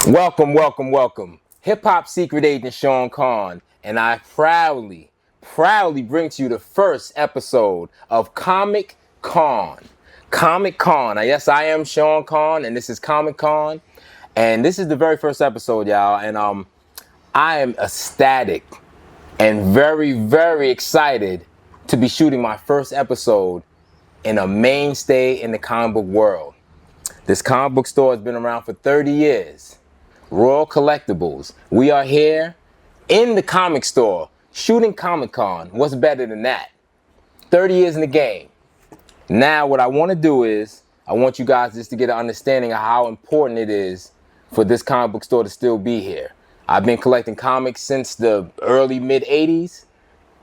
Welcome, welcome, welcome. Hip Hop Secret Agent Sean Conn, and I proudly bring to you the first episode of Comic Conn. Comic Conn. Yes, I am Sean Conn, and this is Comic Conn, and this is the very first episode, y'all. And I am ecstatic and very excited to be shooting my first episode in a mainstay in the comic book world. This comic book store has been around for 30 years. Royal Collectibles. We are here in the comic store shooting Comic Con. What's better than that? 30 years in the game. Now what I want to do is I want you guys just to get an understanding of how important it is for this comic book store to still be here. I've been collecting comics since the early mid 80s.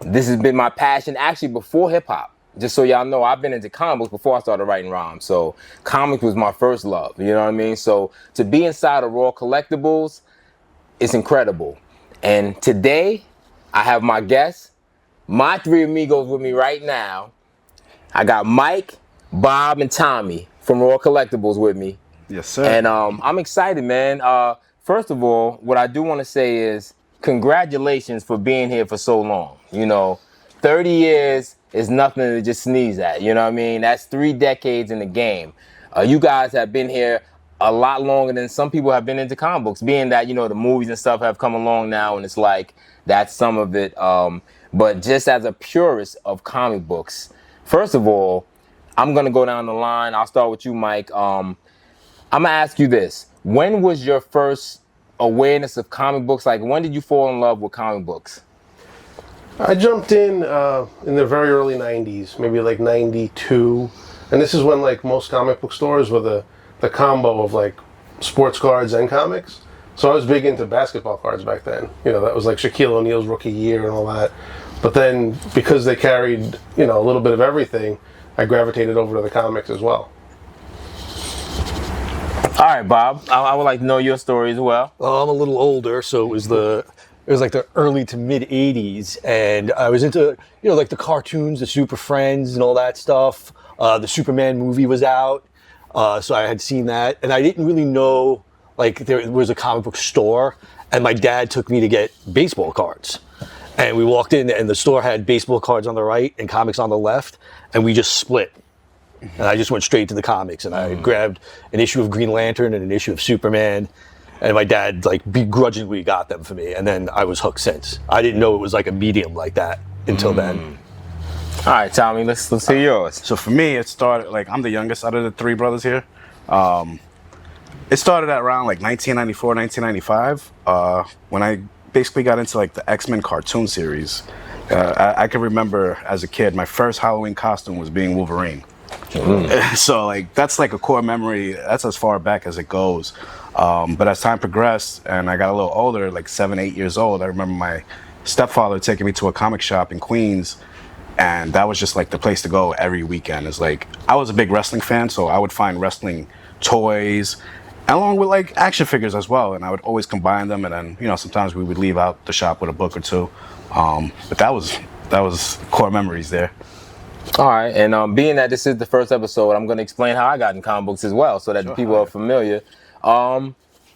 This has been my passion actually before hip hop. Just so y'all know, I've been into comic books before I started writing rhymes. So comics was my first love, you know what I mean? So to be inside of Raw Collectibles, it's incredible. And today, I have my guests, my three amigos with me right now. I got Mike, Bob, and Tommy from Raw Collectibles with me. Yes, sir. And I'm excited, man. First of all, what I do want to say is congratulations for being here for so long. 30 years is nothing to just sneeze at, you know what I mean? That's 3 decades in the game. You guys have been here a lot longer than some people have been into comic books, being that, the movies and stuff have come along now, and it's like, that's some of it. But just as a purist of comic books, first of all, I'm going to go down the line. I'll start with you, Mike. I'm going to ask you this. When was your first awareness of comic books? Like, when did you fall in love with comic books? I jumped in the very early 90s, maybe like 92. And this is when like most comic book stores were the combo of like sports cards and comics. So I was big into basketball cards back then. That was like Shaquille O'Neal's rookie year and all that. But then because they carried, a little bit of everything, I gravitated over to the comics as well. All right, Bob, I would like to know your story as well. I'm a little older, so it was like the early to mid 80s, and I was into, like the cartoons, the Super Friends and all that stuff. The Superman movie was out, so I had seen that, and I didn't really know, like, there was a comic book store, and my dad took me to get baseball cards. And we walked in, and the store had baseball cards on the right and comics on the left, and we just split. And I just went straight to the comics, and I grabbed an issue of Green Lantern and an issue of Superman. And my dad, like, begrudgingly got them for me. And then I was hooked since. I didn't know it was like a medium like that until then. All right, Tommy, let's hear yours. So for me, it started, like, I'm the youngest out of the 3 brothers here. It started at around, like, 1994, 1995, when I basically got into, like, the X-Men cartoon series. I can remember, as a kid, my first Halloween costume was being Wolverine. So, like, that's, like, a core memory. That's as far back as it goes. But as time progressed and I got a little older, like 7, 8 years old, I remember my stepfather taking me to a comic shop in Queens, and that was just like the place to go every weekend. It's like, I was a big wrestling fan, so I would find wrestling toys along with like action figures as well, and I would always combine them, and then, sometimes we would leave out the shop with a book or two. But that was core memories there. All right, and being that this is the first episode, I'm going to explain how I got in comic books as well, so that the people are familiar.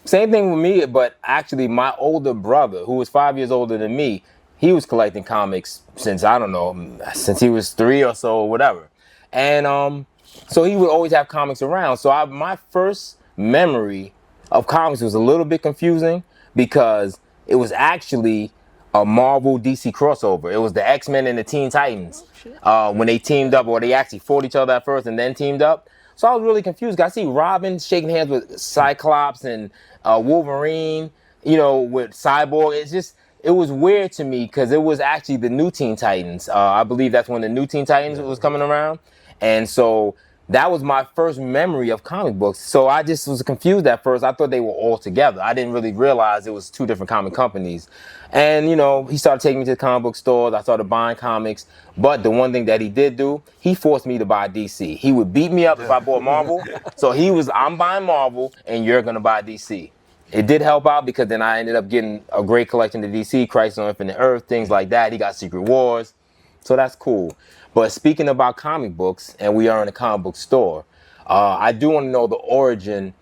Same thing with me, but actually my older brother, who was 5 years older than me, he was collecting comics since, I don't know, since he was 3 or so or whatever. And so he would always have comics around. So my first memory of comics was a little bit confusing because it was actually a Marvel DC crossover. It was the X-Men and the Teen Titans when they teamed up, or they actually fought each other at first and then teamed up. So I was really confused. I see Robin shaking hands with Cyclops and Wolverine, with Cyborg. It was weird to me because it was actually the new Teen Titans. I believe that's when the new Teen Titans was coming around. And so that was my first memory of comic books. So I just was confused at first. I thought they were all together. I didn't really realize it was 2 different comic companies. And, he started taking me to the comic book stores. I started buying comics. But the one thing that he did do, he forced me to buy DC. He would beat me up if I bought Marvel. So I'm buying Marvel and you're going to buy DC. It did help out because then I ended up getting a great collection of DC, Crisis on Infinite Earth, things like that. He got Secret Wars. So that's cool. But speaking about comic books, and we are in a comic book store, I do want to know the origin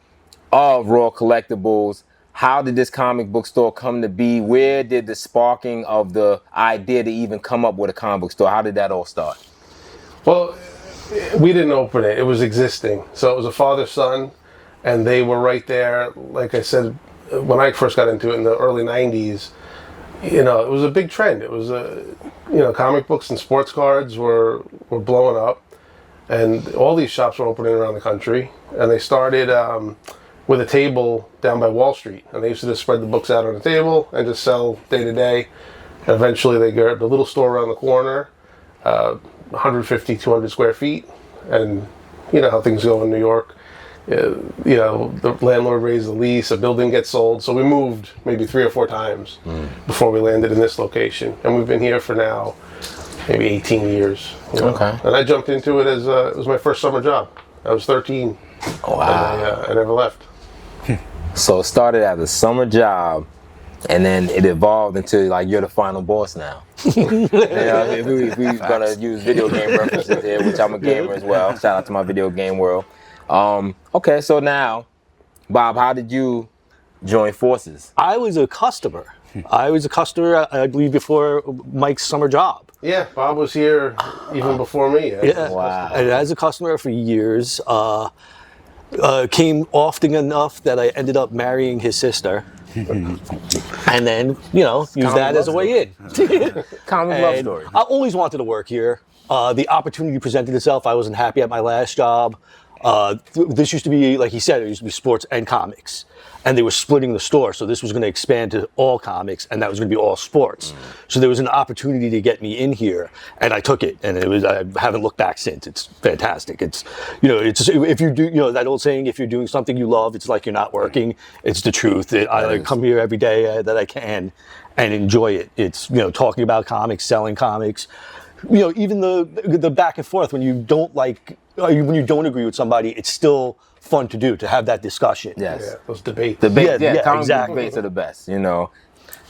of Raw Collectibles. how did this comic book store come to be? Where did the sparking of the idea to even come up with a comic book store? How did that all start? Well, we didn't open it. It was existing. So it was a father-son, and they were right there. Like I said, when I first got into it in the early 90s, it was a big trend. It was, comic books and sports cards were blowing up, and all these shops were opening around the country. And they started with a table down by Wall Street, and they used to just spread the books out on a table and just sell day to day. And eventually they got the little store around the corner, 150, 200 square feet, and you know how things go in New York. The landlord raised the lease, a building gets sold, so we moved maybe 3 or 4 times before we landed in this location, and we've been here for now maybe 18 years. Okay. And I jumped into it as it was my first summer job. I was 13. Wow. And I never left. So it started as a summer job, and then it evolved into like you're the final boss now. If we're gonna use video game references here, which I'm a gamer as well. Shout out to my video game world. Okay, so now, Bob, how did you join forces? I was a customer. I believe, before Mike's summer job. Yeah, Bob was here even before me. Yeah. Wow. And as a customer for years, came often enough that I ended up marrying his sister. And then, use that as a way in. Common love story. I always wanted to work here. The opportunity presented itself. I wasn't happy at my last job. This used to be, like he said, it used to be sports and comics. And they were splitting the store, so this was going to expand to all comics, and that was going to be all sports. So there was an opportunity to get me in here, and I took it, and I haven't looked back since. It's fantastic. It's, if you do, that old saying, if you're doing something you love, it's like you're not working. It's the truth. I come here every day that I can and enjoy it. It's, talking about comics, selling comics, even the back and forth when you don't agree with somebody, it's still fun to do, to have that discussion. Yes. Yeah, those debates. Comic book exactly. debates are the best,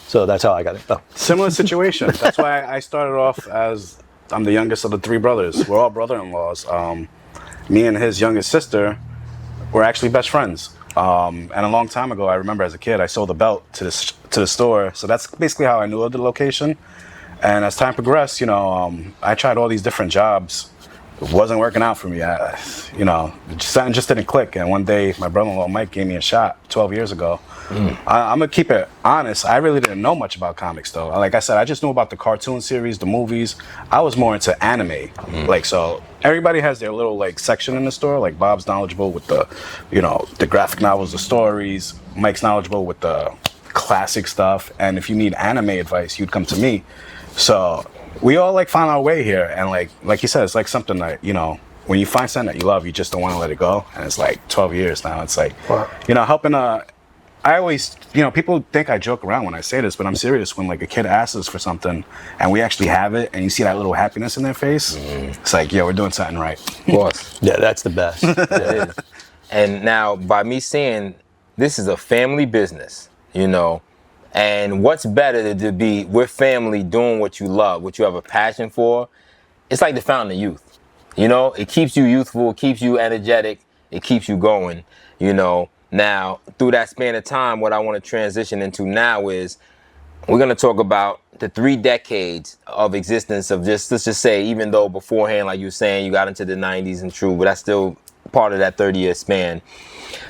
So that's how I got it. Oh. Similar situation. That's why I started off as I'm the youngest of the 3 brothers. We're all brother-in-laws. Me and his youngest sister were actually best friends. And a long time ago, I remember as a kid, I sold a belt to the store. So that's basically how I knew of the location. And as time progressed, I tried all these different jobs. It wasn't working out for me. Something just didn't click. And one day, my brother-in-law Mike gave me a shot 12 years ago. I'm gonna keep it honest. I really didn't know much about comics, though. Like I said, I just knew about the cartoon series, the movies. I was more into anime. So everybody has their little section in the store. Like Bob's knowledgeable with the graphic novels, the stories. Mike's knowledgeable with the classic stuff. And if you need anime advice, you'd come to me. So we all found our way here, and like you said, it's like something that when you find something that you love, you just don't want to let it go. And it's 12 years now. It's wow. Helping. I always, people think I joke around when I say this, but I'm serious. When a kid asks us for something and we actually have it, and you see that little happiness in their face, it's we're doing something right. Of course. Yeah, that's the best. It is. And now, by me saying this is a family business, and what's better than to be with family doing what you love, what you have a passion for? It's like the fountain of youth. It keeps you youthful, it keeps you energetic, it keeps you going. Now, through that span of time, what I want to transition into now is we're going to talk about the 3 decades of existence of let's just say, even though beforehand, like you were saying, you got into the 90s and true, but that's still part of that 30-year span.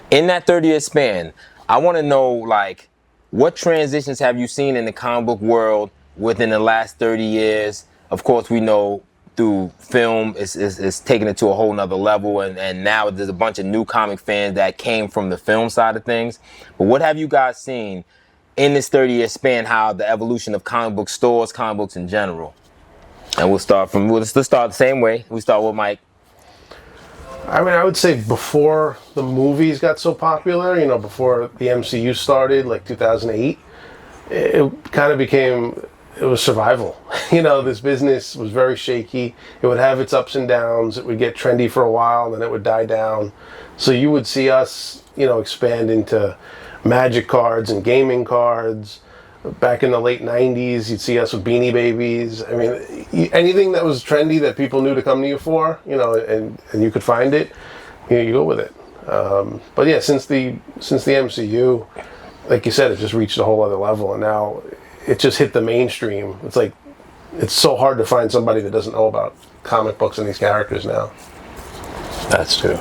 In that 30-year span, I want to know, what transitions have you seen in the comic book world within the last 30 years? Of course, we know through film, it's taken it to a whole nother level, and now there's a bunch of new comic fans that came from the film side of things. But what have you guys seen in this 30-year span, how the evolution of comic book stores, comic books in general? And let's start the same way. We start with Mike. I would say before the movies got so popular, before the MCU started, 2008, it kind of became, it was survival. This business was very shaky. It would have its ups and downs. It would get trendy for a while, then it would die down. So you would see us, expand into magic cards and gaming cards. Back in the late 90s, you'd see us with Beanie Babies. I mean, anything that was trendy that people knew to come to you for, and you could find it, you go with it. But yeah, since the MCU, like you said, it just reached a whole other level, and now it just hit the mainstream. It's like it's so hard to find somebody that doesn't know about comic books and these characters now. That's true.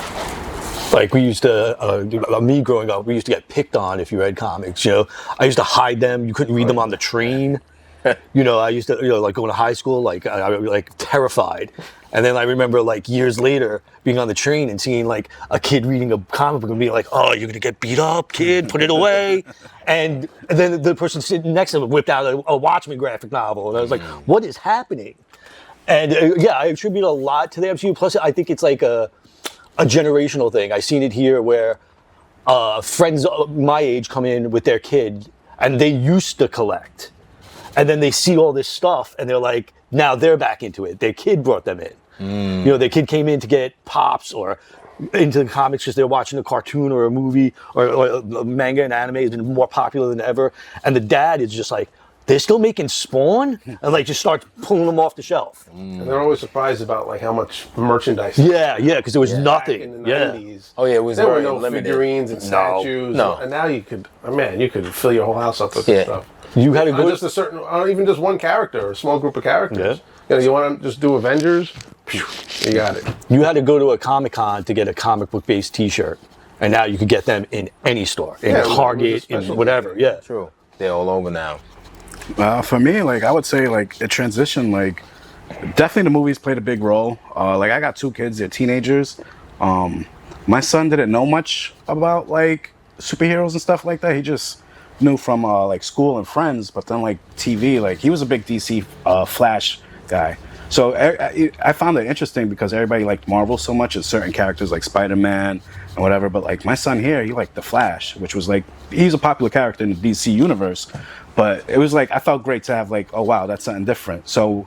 Like we used to, me growing up, we used to get picked on if you read comics. You know, I used to hide them. You couldn't read them on the train. You know, I used to, you know, like going to high school, like I was like terrified. And then I remember like years later being on the train and seeing like a kid reading a comic book and being like, "Oh, you're gonna get beat up, kid. Put it away." And then the person sitting next to him whipped out a Watchmen graphic novel, and I was like, "What is happening?" And yeah, I attribute a lot to the MCU. Plus, I think it's like a generational thing. I've seen it here where friends my age come in with their kid and they used to collect. And then they see all this stuff and they're like, now they're back into it. Their kid brought them in. You know, their kid came in to get pops or into the comics because they're watching a cartoon or a movie or manga and anime has been more popular than ever. And the dad is just like, they're still making Spawn? And like just start pulling them off the shelf. And they're always surprised about like how much merchandise. Yeah, because there was nothing. In the 90s. Oh yeah, it was There were very no limited. figurines and statues. No. And now you could, man, you could fill your whole house up with this stuff. You had to go Just a certain, even just one character or a small group of characters. You know, you want to just do Avengers? You got it. You had to go to a Comic Con to get a comic book based T-shirt, and now you could get them in any store, in Target, in whatever. Yeah, True. They're all over now. For me, like I would say, like a transition, like definitely the movies played a big role. Like I got 2 kids; they're teenagers. My son didn't know much about like superheroes and stuff like that. He just knew from like school and friends, but then like TV, like he was a big DC Flash guy. So I found it interesting because everybody liked Marvel so much and certain characters like Spider-Man and whatever. But like my son here, he liked the Flash, which was like, he's a popular character in the DC universe. But it was like, I felt great to have like, oh wow, that's something different. So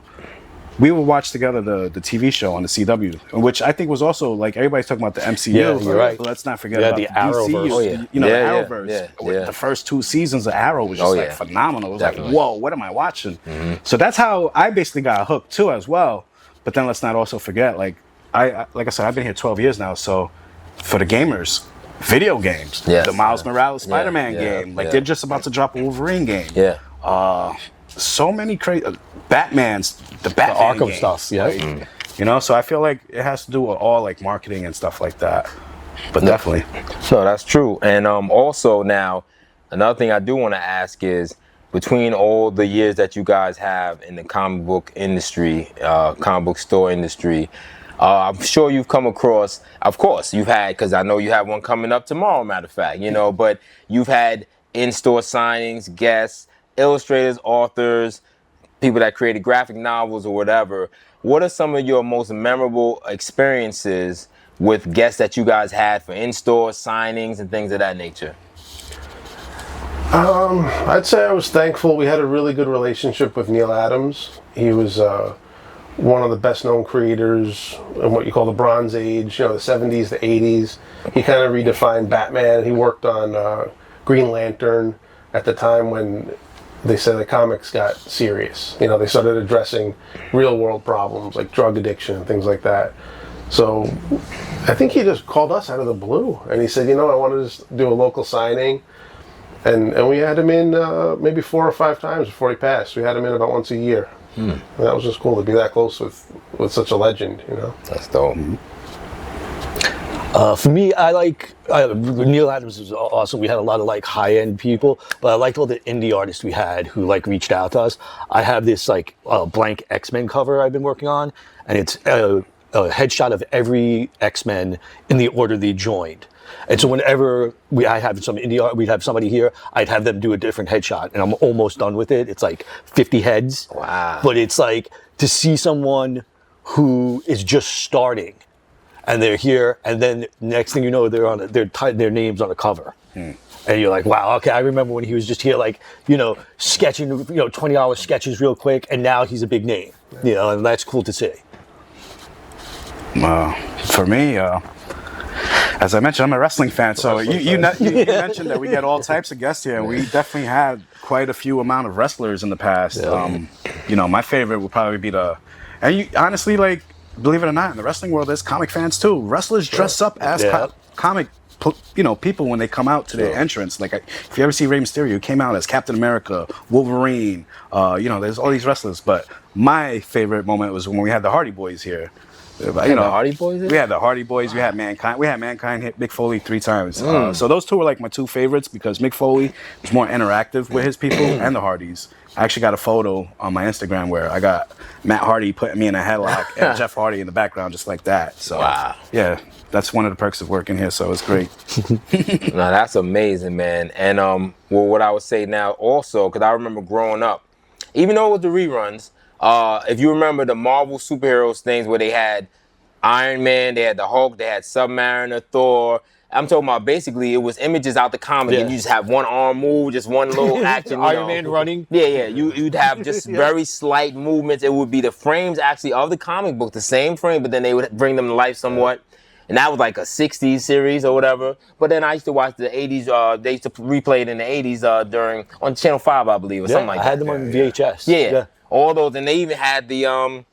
we would watch together the TV show on the CW, which I think was also like, everybody's talking about the MCU. Yeah, you're right. But let's not forget about the the Arrowverse. DC, Oh, yeah. you know, Yeah, the yeah, Arrowverse. yeah. The first 2 seasons of Arrow was just like phenomenal. It was Definitely. like, whoa, what am I watching? So that's how I basically got hooked too as well. But then let's not also forget, like I said, I've been here 12 years now. So for the gamers, video games, Yes. the Miles Morales Spider-Man Yeah. game, like they're just about to drop a Wolverine game. Yeah. So many crazy Batman's, the Batman Arkham games, stuff, yeah. like, you know, so I feel like it has to do with all like marketing and stuff like that. But definitely. No, that's true. And also now, another thing I do want to ask is, between all the years that you guys have in the comic book industry, comic book store industry, I'm sure you've come across, of course, you've had, because I know you have one coming up tomorrow, matter of fact, you know, but you've had in-store signings, guests, illustrators, authors, people that created graphic novels or whatever. What are some of your most memorable experiences with guests that you guys had for in-store signings and things of that nature? I'd say I was thankful. We had a really good relationship with Neil Adams. He was one of the best known creators in what you call the Bronze Age, you know, the 70s, the 80s. He kind of redefined Batman. He worked on Green Lantern at the time when they said the comics got serious. You know, they started addressing real world problems like drug addiction and things like that. So I think he just called us out of the blue and he said, you know, I want to just do a local signing. And we had him in maybe 4 or 5 times before he passed. We had him in about once a year. And that was just cool to be that close with such a legend, you know. That's dope. For me, I like Neil Adams was awesome. We had a lot of like high-end people, but I liked all the indie artists we had who like reached out to us. I have this like blank X-Men cover I've been working on, and it's a headshot of every X-Men in the order they joined. And so whenever I have some indie art, we'd have somebody here, I'd have them do a different headshot, and I'm almost done with it. It's like 50 heads. Wow. But it's like to see someone who is just starting, and they're here, and then next thing you know, their name's on the cover. And you're like, wow, okay, I remember when he was just here, like, you know, sketching, you know, $20 sketches real quick, and now he's a big name, you know, and that's cool to see. For me, as I mentioned, I'm a wrestling fan, so you mentioned that we get all types of guests here, and we definitely had quite a few amount of wrestlers in the past. You know, my favorite would probably be honestly, like, believe it or not, in the wrestling world, there's comic fans too. Wrestlers dress up as comic people when they come out to their entrance. Like, if you ever see Rey Mysterio, he came out as Captain America, Wolverine. There's all these wrestlers, but my favorite moment was when we had the Hardy Boys here. The Hardy Boys? We had the Hardy Boys. We had Mankind. We had Mankind hit Mick Foley 3 times. So those two were like my 2 favorites because Mick Foley was more interactive with his people and the Hardys. I actually got a photo on my Instagram where I got Matt Hardy putting me in a headlock and Jeff Hardy in the background just like that. So yeah, that's one of the perks of working here. So it's great. No, that's amazing, man. And what I would say now also, because I remember growing up, even though it was the reruns, if you remember the Marvel superheroes things where they had Iron Man, they had the Hulk, they had Submariner, Thor. I'm talking about basically it was images out the comic and you just have one arm move, just one little action. Iron Man running. Yeah. You'd have just very slight movements. It would be the frames actually of the comic book, the same frame, but then they would bring them to life somewhat. And that was like a 60s series or whatever. But then I used to watch the 80s. They used to replay it in the 80s on Channel 5, I believe, or something like that. I had them on VHS. Yeah. All those. And they even had the...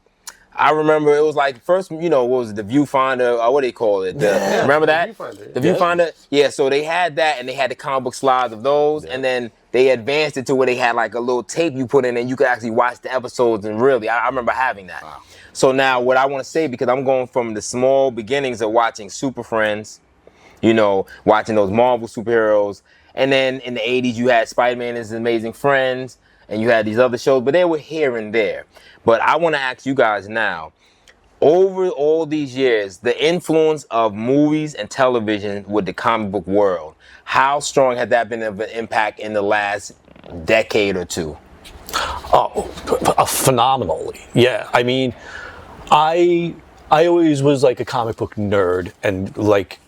I remember it was like first, what was it, the viewfinder, what do they call it? Remember that? The viewfinder? Yeah, so they had that and they had the comic book slides of those and then they advanced it to where they had like a little tape you put in and you could actually watch the episodes and really, I remember having that. Wow. So now what I want to say, because I'm going from the small beginnings of watching Super Friends, watching those Marvel superheroes, and then in the 80s you had Spider-Man and His Amazing Friends, and you had these other shows, but they were here and there. But I want to ask you guys now, over all these years, the influence of movies and television with the comic book world, how strong has that been of an impact in the last decade or two? Oh, phenomenally. Yeah. I mean, I always was like a comic book nerd and like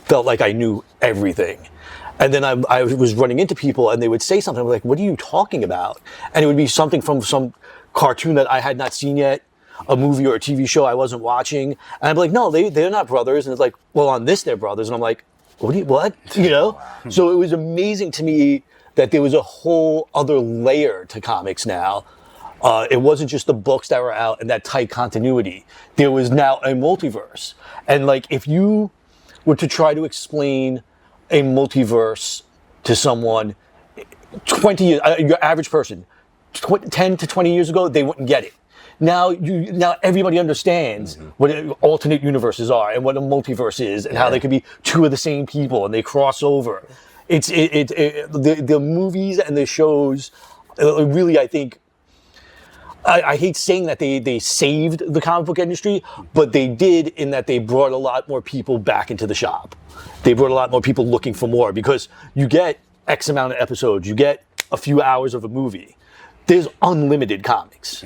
felt like I knew everything. And then I was running into people and they would say something like, what are you talking about? And it would be something from some cartoon that I had not seen yet, a movie or a TV show I wasn't watching. And I'd be like, no, they're not brothers. And it's like, well, on this, they're brothers. And I'm like, what? So it was amazing to me that there was a whole other layer to comics now. It wasn't just the books that were out and that tight continuity. There was now a multiverse. And like, if you were to try to explain a multiverse to someone 20 years, your average person, 10 to 20 years ago, they wouldn't get it. Now everybody understands what alternate universes are and what a multiverse is and how they could be 2 of the same people and they cross over. The movies and the shows really, I think, I hate saying that they saved the comic book industry, but they did in that they brought a lot more people back into the shop. They brought a lot more people looking for more because you get X amount of episodes, you get a few hours of a movie. There's unlimited comics.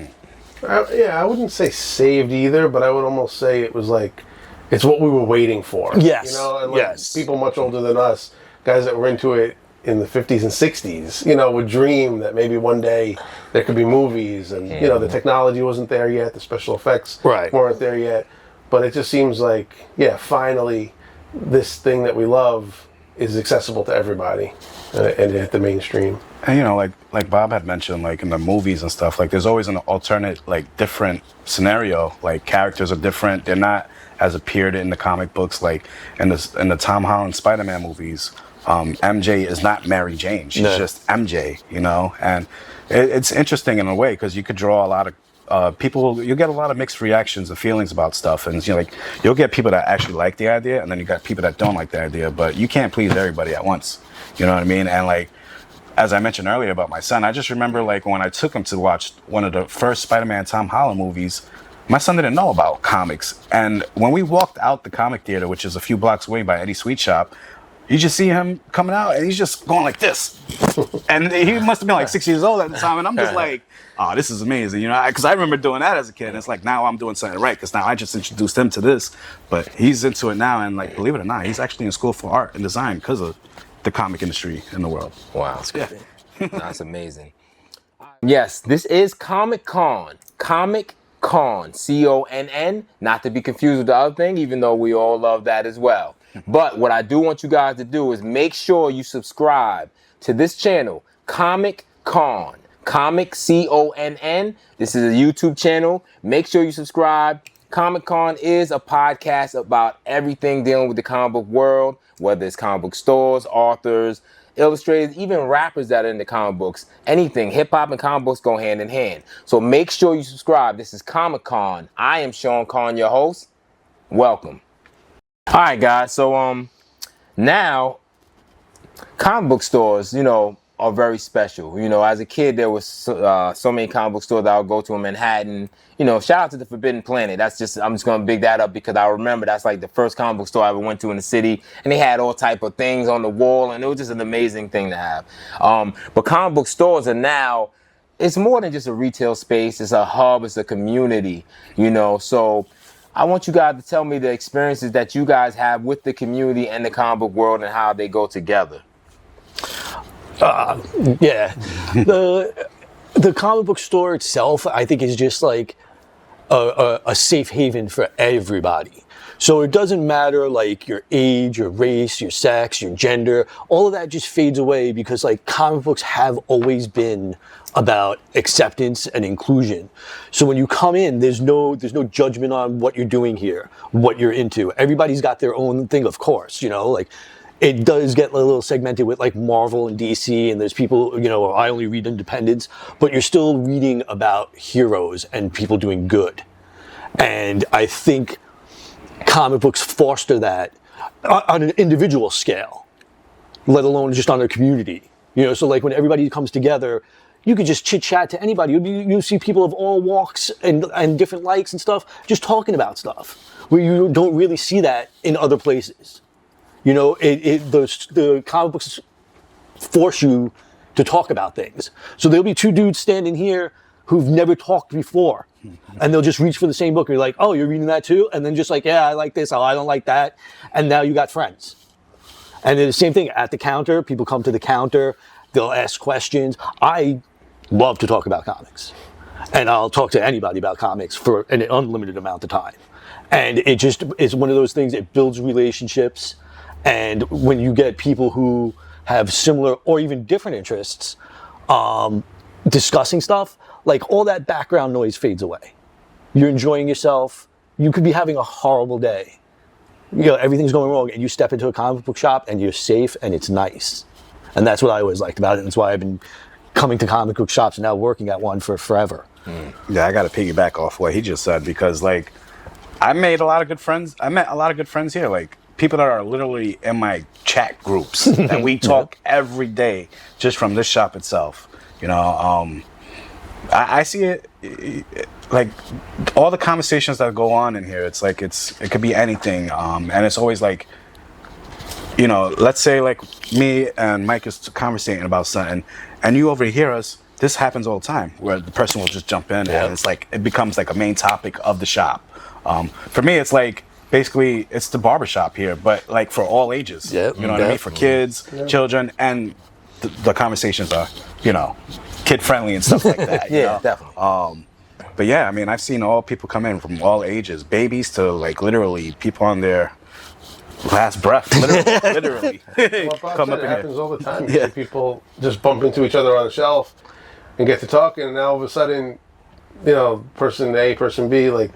I wouldn't say saved either, but I would almost say it was like, it's what we were waiting for. Yes. And like people much older than us, guys that were into it in the 50s and 60s, would dream that maybe one day there could be movies and, the technology wasn't there yet, the special effects weren't there yet. But it just seems like, finally, this thing that we love is accessible to everybody and at the mainstream. And like Bob had mentioned, like in the movies and stuff, like there's always an alternate, like different scenario. Like characters are different; they're not as appeared in the comic books. Like in the Tom Holland Spider-Man movies, MJ is not Mary Jane; she's just MJ. And it's interesting in a way because you could draw a lot of people. You get a lot of mixed reactions and feelings about stuff, and you'll get people that actually like the idea, and then you got people that don't like the idea. But you can't please everybody at once. You know what I mean? And like, as I mentioned earlier about my son, I just remember like when I took him to watch one of the first Spider-Man Tom Holland movies, my son didn't know about comics. And when we walked out the comic theater, which is a few blocks away by Eddie's Sweet Shop, you just see him coming out and he's just going like this. And he must have been like 6 years old at the time. And I'm just like, oh, this is amazing. Because I remember doing that as a kid. And it's like, now I'm doing something right. Because now I just introduced him to this. But he's into it now. And like, believe it or not, he's actually in school for art and design because of the comic industry in the world. Wow. That's amazing. Yes, this is Comic Conn. Comic Conn. Conn. Not to be confused with the other thing, even though we all love that as well. But what I do want you guys to do is make sure you subscribe to this channel, Comic Conn. Comic Conn. This is a YouTube channel. Make sure you subscribe. Comic Conn is a podcast about everything dealing with the comic book world, whether it's comic book stores, authors, illustrators, even rappers that are in the comic books. Anything, hip-hop and comic books go hand in hand. So make sure you subscribe. This is Comic Conn. I am Sean Conn, your host. Welcome. All right, guys. So now comic book stores, are very special. As a kid, there was so many comic book stores that I would go to in Manhattan. Shout out to the Forbidden Planet. I'm just gonna big that up because I remember that's like the first comic book store I ever went to in the city, and they had all type of things on the wall, and it was just an amazing thing to have. But comic book stores are now, it's more than just a retail space. It's a hub. It's a community. So I want you guys to tell me the experiences that you guys have with the community and the comic book world and how they go together. Yeah, the comic book store itself, I think, is just like a safe haven for everybody. So it doesn't matter like your age, your race, your sex, your gender. All of that just fades away because like comic books have always been about acceptance and inclusion. So when you come in, there's no judgment on what you're doing here, what you're into. Everybody's got their own thing, of course. Like. It does get a little segmented with like Marvel and DC, and there's people, I only read independents, but you're still reading about heroes and people doing good. And I think comic books foster that on an individual scale, let alone just on a community. So like when everybody comes together, you could just chit chat to anybody. You see people of all walks and different likes and stuff just talking about stuff where you don't really see that in other places. The comic books force you to talk about things. So there'll be two dudes standing here who've never talked before, and they'll just reach for the same book. And you're like, oh, you're reading that too? And then just like, yeah, I like this. Oh, I don't like that. And now you got friends. And then the same thing at the counter. People come to the counter. They'll ask questions. I love to talk about comics, and I'll talk to anybody about comics for an unlimited amount of time. And it just is one of those things. It builds relationships. And when you get people who have similar or even different interests discussing stuff, like all that background noise fades away. You're enjoying yourself. You could be having a horrible day. Everything's going wrong, and you step into a comic book shop and you're safe and it's nice. And that's what I always liked about it. And that's why I've been coming to comic book shops and now working at one for forever. Yeah, I got to piggyback off what he just said because like I met a lot of good friends here. Like, people that are literally in my chat groups and we talk every day just from this shop itself. I see it like all the conversations that go on in here. It's like it could be anything, and it's always like, let's say like me and Mike is conversating about something, and you overhear us. This happens all the time where the person will just jump in and it's like it becomes like a main topic of the shop. For me, it's like. Basically, it's the barbershop here, but like for all ages. Yep. You know what I mean? For kids, children, and the conversations are, kid friendly and stuff like that. Definitely. But yeah, I mean, I've seen all people come in from all ages, babies to like literally people on their last breath, literally. Come up. It happens all the time. You see people just bump into each other on the shelf and get to talking, and now all of a sudden, person A, person B, like.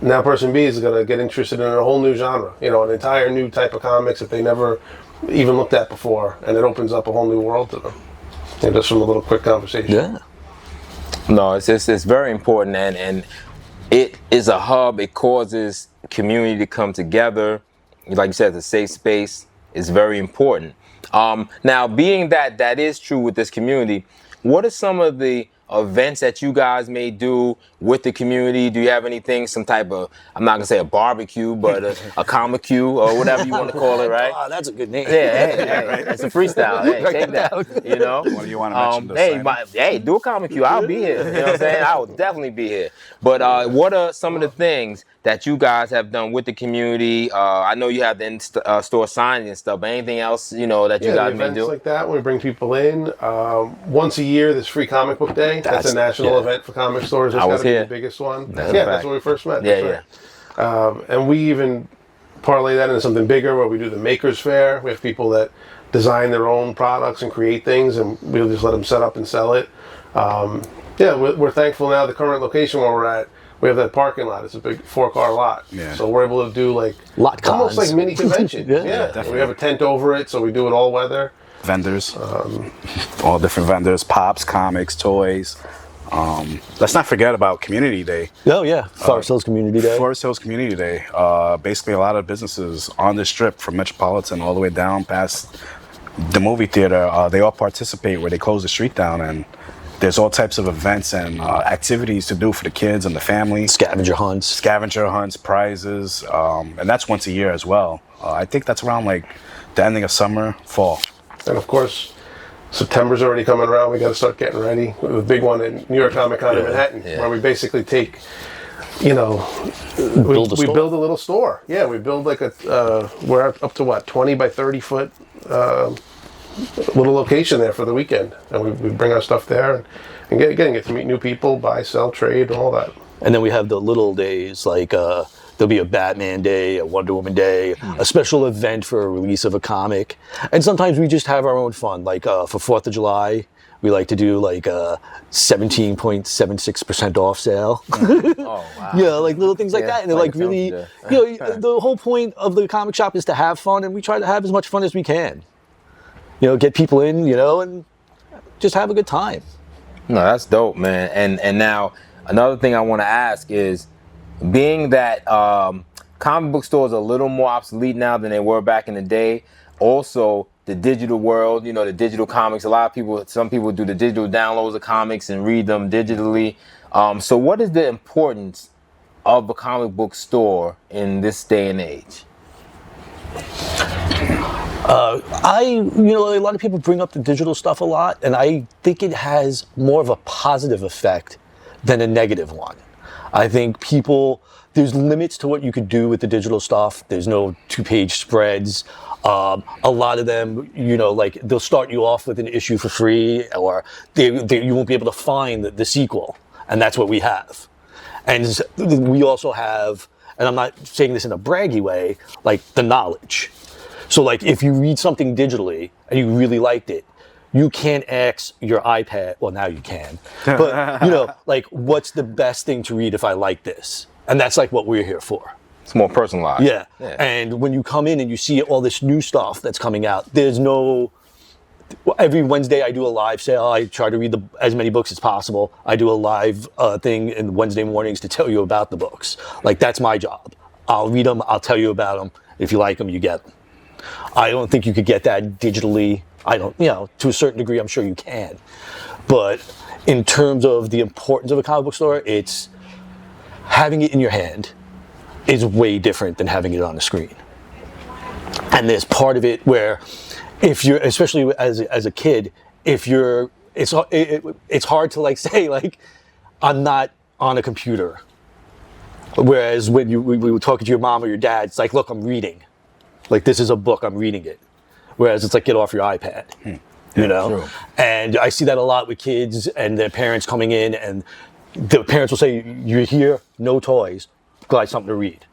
Now person B is going to get interested in a whole new genre, an entire new type of comics that they never even looked at before, and it opens up a whole new world to them. Just from a little quick conversation. Yeah. No, it's very important, and it is a hub. It causes community to come together. Like you said, it's a safe space. It's very important. Now, being that is true with this community, what are some of the events that you guys may do with the community? Do you have anything, some type of, I'm not gonna say a barbecue, but a comic queue or whatever you want to call it, right? Oh, that's a good name. Hey, it's a freestyle. Hey, take that. What do you want to mention? Hey, do a comic queue. I'll be here. You know what I'm saying? I will definitely be here. But what are some of the things that you guys have done with the community? I know you have the store signing and stuff, but anything else, that you guys may do? Events like that, when we bring people in. Once a year, there's Free Comic Book Day. That's a national event for comic stores. It's got to be the biggest one. That's when we first met. And we even parlay that into something bigger where we do the Makers Fair. We have people that design their own products and create things, and we'll just let them set up and sell it. We're thankful now. The current location where we're at, we have that parking lot. It's a big 4-car lot. Yeah. So we're able to do like Lot almost cons. like mini convention. Yeah, definitely. We have a tent over it, so we do it all weather. Vendors, all different vendors, pops, comics, toys. Let's not forget about Community Day. Oh yeah, Forest Hills Community Day. Forest Hills Community Day. Basically, a lot of businesses on the strip from Metropolitan all the way down past the movie theater, they all participate where they close the street down, and there's all types of events and activities to do for the kids and the family. Scavenger hunts, prizes, and that's once a year as well. I think that's around like the ending of summer, fall. And of course, September's already coming around. We got to start getting ready. The big one in New York Comic Con in Manhattan, where we basically take, we build a little store. Yeah, we build like we're up to what, 20 by 30 foot little location there for the weekend, and we bring our stuff there and get to meet new people, buy, sell, trade, and all that. And then we have the little days like there'll be a Batman Day, a Wonder Woman Day, a special event for a release of a comic. And sometimes we just have our own fun. Like for 4th of July, we like to do like a 17.76% off sale. Oh, wow. Yeah, like little things like that. And they're like really, yeah. the whole point of the comic shop is to have fun, and we try to have as much fun as we can. Get people in, and just have a good time. No, that's dope, man. And now another thing I want to ask is, being that comic book stores are a little more obsolete now than they were back in the day, also the digital world, the digital comics, some people do the digital downloads of comics and read them digitally. So what is the importance of a comic book store in this day and age? A lot of people bring up the digital stuff a lot, and I think it has more of a positive effect than a negative one. I think there's limits to what you could do with the digital stuff. There's no 2-page spreads. A lot of them, they'll start you off with an issue for free, or you won't be able to find the sequel, and that's what we have. And we also have, and I'm not saying this in a braggy way, like the knowledge. So like if you read something digitally and you really liked it, you can't ask your iPad, well now you can, but like what's the best thing to read if I like this? And that's like what we're here for. It's more personalized. Yeah. And when you come in and you see all this new stuff that's coming out, every Wednesday I do a live sale. I try to read as many books as possible. I do a live thing in Wednesday mornings to tell you about the books. Like that's my job. I'll read them, I'll tell you about them. If you like them, you get them. I don't think you could get that digitally. I don't, to a certain degree, I'm sure you can. But in terms of the importance of a comic book store, it's having it in your hand is way different than having it on the screen. And there's part of it where if you're, especially as a kid, it's hard to like say like, I'm not on a computer. Whereas when we were talking to your mom or your dad, it's like, look, I'm reading. Like this is a book, I'm reading it. Whereas it's like, get off your iPad, True. And I see that a lot with kids and their parents coming in, and the parents will say, you're here, no toys, glad something to read.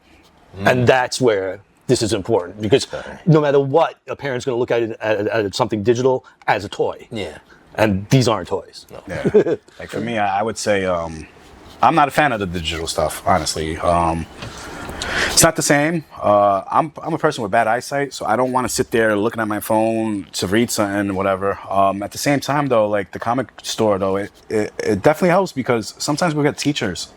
And that's where this is important, because no matter what, a parent's going to look at something digital as a toy. Yeah. And these aren't toys. No. Yeah. Like for me, I would say I'm not a fan of the digital stuff, honestly. It's not the same. I'm a person with bad eyesight, so I don't want to sit there looking at my phone to read something or whatever. At the same time, though, like the comic store, though, it definitely helps, because sometimes we get teachers,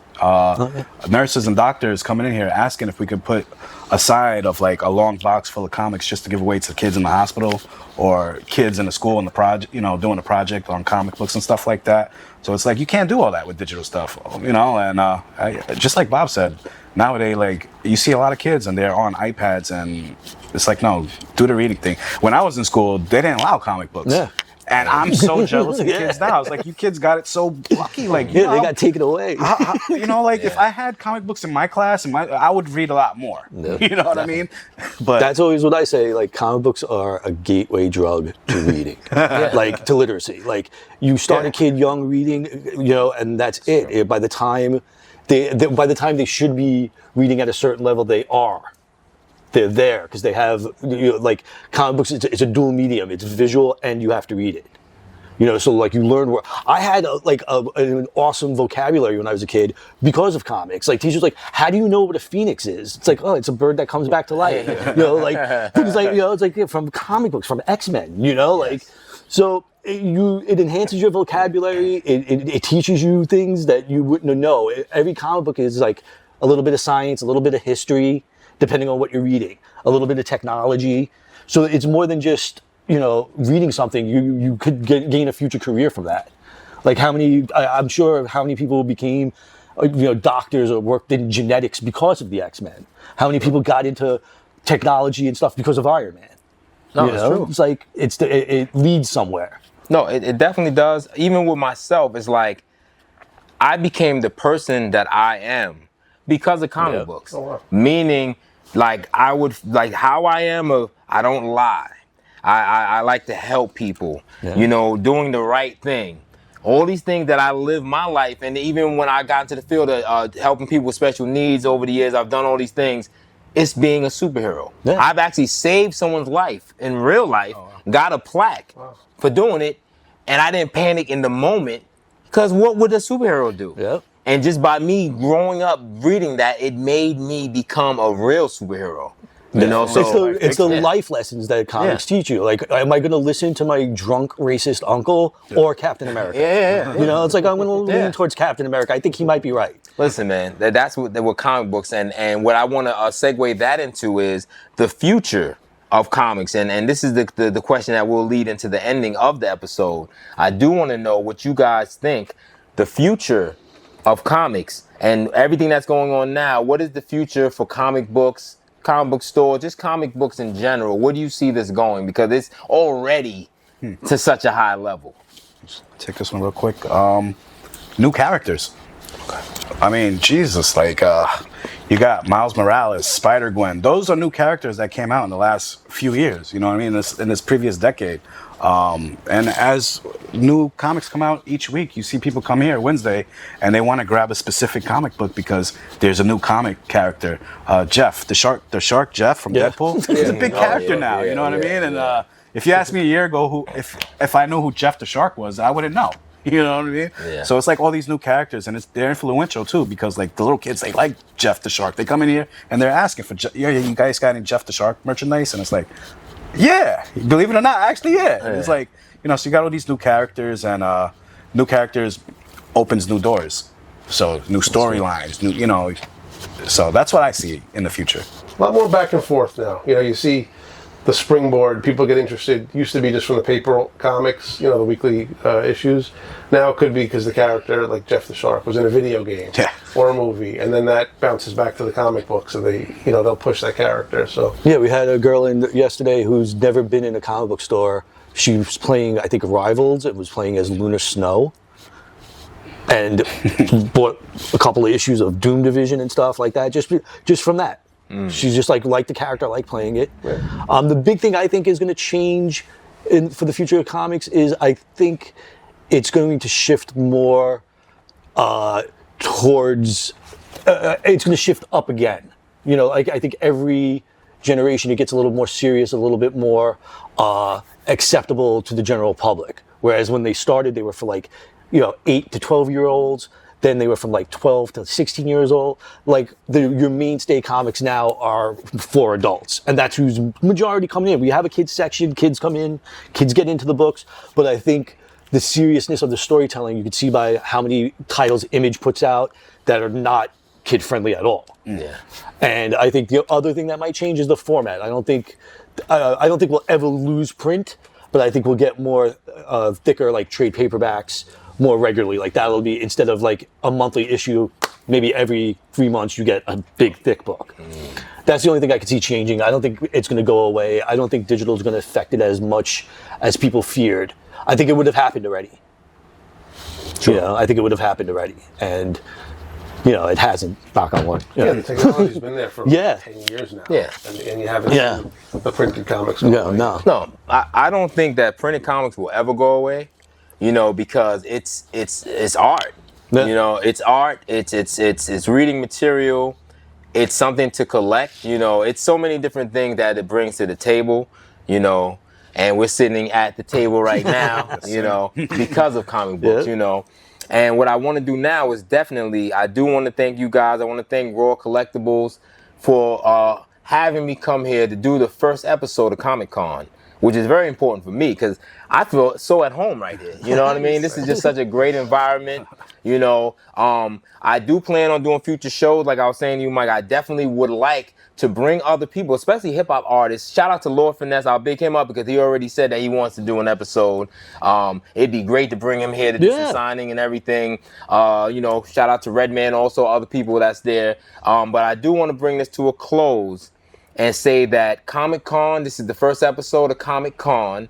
nurses and doctors coming in here asking if we could put aside of like a long box full of comics just to give away to kids in the hospital or kids in the school in the project, doing a project on comic books and stuff like that. So it's like you can't do all that with digital stuff, and just like Bob said, nowadays, like you see a lot of kids and they're on iPads, and it's like, no, do the reading thing. When I was in school, they didn't allow comic books. Yeah. And I'm so jealous of kids now. It's like, you kids got it so lucky. Like, they got taken away. If I had comic books in my class, I would read a lot more. Yeah. You know what I mean? But that's always what I say. Like, comic books are a gateway drug to reading, like to literacy. Like, you start a kid young reading, and that's it. By the time they should be reading at a certain level, they're there because they have like comic books. It's a dual medium. It's visual and you have to read it. So like you learn where I had an awesome vocabulary when I was a kid because of comics. Like teachers like, how do you know what a phoenix is? It's like, oh, it's a bird that comes back to life. Like things like it's like from comic books, from X-Men. Like so it enhances your vocabulary. It teaches you things that you wouldn't know. Every comic book is like a little bit of science, a little bit of history, depending on what you're reading, a little bit of technology. So it's more than just reading something. You could gain a future career from that. Like I'm sure how many people became doctors or worked in genetics because of the X-Men. How many people got into technology and stuff because of Iron Man. No, it's true. It's like it leads somewhere. No, it definitely does. Even with myself, it's like I became the person that I am because of comic books. Oh, wow. Meaning, like I would like how I am. I don't lie. I like to help people. Doing the right thing. All these things that I live my life, and even when I got into the field of helping people with special needs over the years, I've done all these things. It's being a superhero. Yeah. I've actually saved someone's life in real life, got a plaque for doing it, and I didn't panic in the moment, because what would a superhero do? Yep. And just by me growing up reading that, it made me become a real superhero. It's the life lessons that comics teach you. Like, am I going to listen to my drunk racist uncle or Captain America? Yeah. It's like I'm going to lean towards Captain America. I think he might be right. Listen, man, that's what comic books and what I want to segue that into is the future of comics. And this is the question that will lead into the ending of the episode. I do want to know what you guys think the future of comics and everything that's going on now. What is the future for comic books? Comic book store, just comic books in general. Where do you see this going? Because it's already to such a high level. Let's take this one real quick. New characters. Okay. I mean, Jesus, like you got Miles Morales, Spider-Gwen. Those are new characters that came out in the last few years. You know what I mean? In this previous decade. And as new comics come out each week, you see people come here Wednesday and they want to grab a specific comic book because there's a new comic character. Jeff, the shark Jeff from Deadpool. He's a big character now. You know what I mean? And if you asked me a year ago if I knew who Jeff the Shark was, I wouldn't know. You know what I mean? Yeah. So it's like all these new characters, and they're influential too because like the little kids, they like Jeff the Shark. They come in here and they're asking for, you guys got any Jeff the Shark merchandise? And it's like, yeah, believe it or not, actually, yeah. And it's like, so you got all these new characters, and new characters opens new doors. So new storylines, so that's what I see in the future. A lot more back and forth now. You see the springboard, people get interested. Used to be just from the paper comics, the weekly issues. Now it could be because the character, like Jeff the Shark, was in a video game or a movie, and then that bounces back to the comic book. So they, they'll push that character. So we had a girl in yesterday who's never been in a comic book store. She was playing, I think, Rivals. It was playing as Lunar Snow, and bought a couple of issues of Doom Division and stuff like that. Just from that. She's just like the character, like playing it. Right. The big thing I think is going to change for the future of comics is I think it's going to shift more towards. It's going to shift up again. I think every generation it gets a little more serious, a little bit more acceptable to the general public. Whereas when they started, they were for 8 to 12-year-olds. Then they were from 12 to 16 years old. Your mainstay comics now are for adults. And that's who's majority coming in. We have a kids section, kids come in, kids get into the books. But I think the seriousness of the storytelling, you can see by how many titles Image puts out that are not kid-friendly at all. Yeah. And I think the other thing that might change is the format. I don't think we'll ever lose print, but I think we'll get more thicker trade paperbacks more regularly. That'll be, instead of a monthly issue, maybe every 3 months you get a big thick book. That's the only thing I could see changing. I don't think it's going to go away. I don't think digital is going to affect it as much as people feared. I think it would have happened already. Sure. I think it would have happened already. And it hasn't, knock on wood. The technology's been there for 10 years now. Yeah. And you haven't seen the printed comics go away. No, I don't think that printed comics will ever go away. Because it's art. Yeah. It's art. It's reading material. It's something to collect. It's so many different things that it brings to the table. and we're sitting at the table right now, you know, because of comic books, you know. And what I want to do now is definitely, I do want to thank you guys. I want to thank Raw Collectibles for having me come here to do the first episode of Comic Con, which is very important for me because I feel so at home right here. You know what I mean? This is just such a great environment. You know, I do plan on doing future shows. Like I was saying to you, Mike, I definitely would like to bring other people, especially hip hop artists. Shout out to Lord Finesse. I'll big him up because he already said that he wants to do an episode. It'd be great to bring him here to do some signing and everything. You know, shout out to Redman, also other people that's there. But I do want to bring this to a close and say that Comic Con, this is the first episode of Comic Con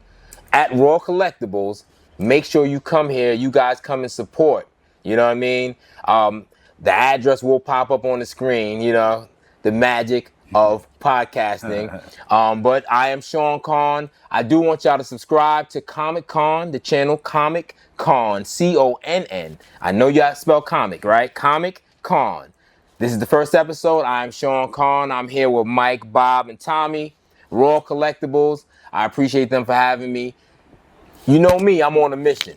at Raw Collectibles. Make sure you come here. You guys come and support. You know what I mean? The address will pop up on the screen, you know, the magic of podcasting. But I am Sean Conn. I do want y'all to subscribe to Comic Conn, the channel Comic Conn, C-O-N-N. I know y'all spell comic, right? Comic Conn. This is the first episode. I'm Sean Conn. I'm here with Mike, Bob, and Tommy, Raw Collectibles. I appreciate them for having me. You know me, I'm on a mission.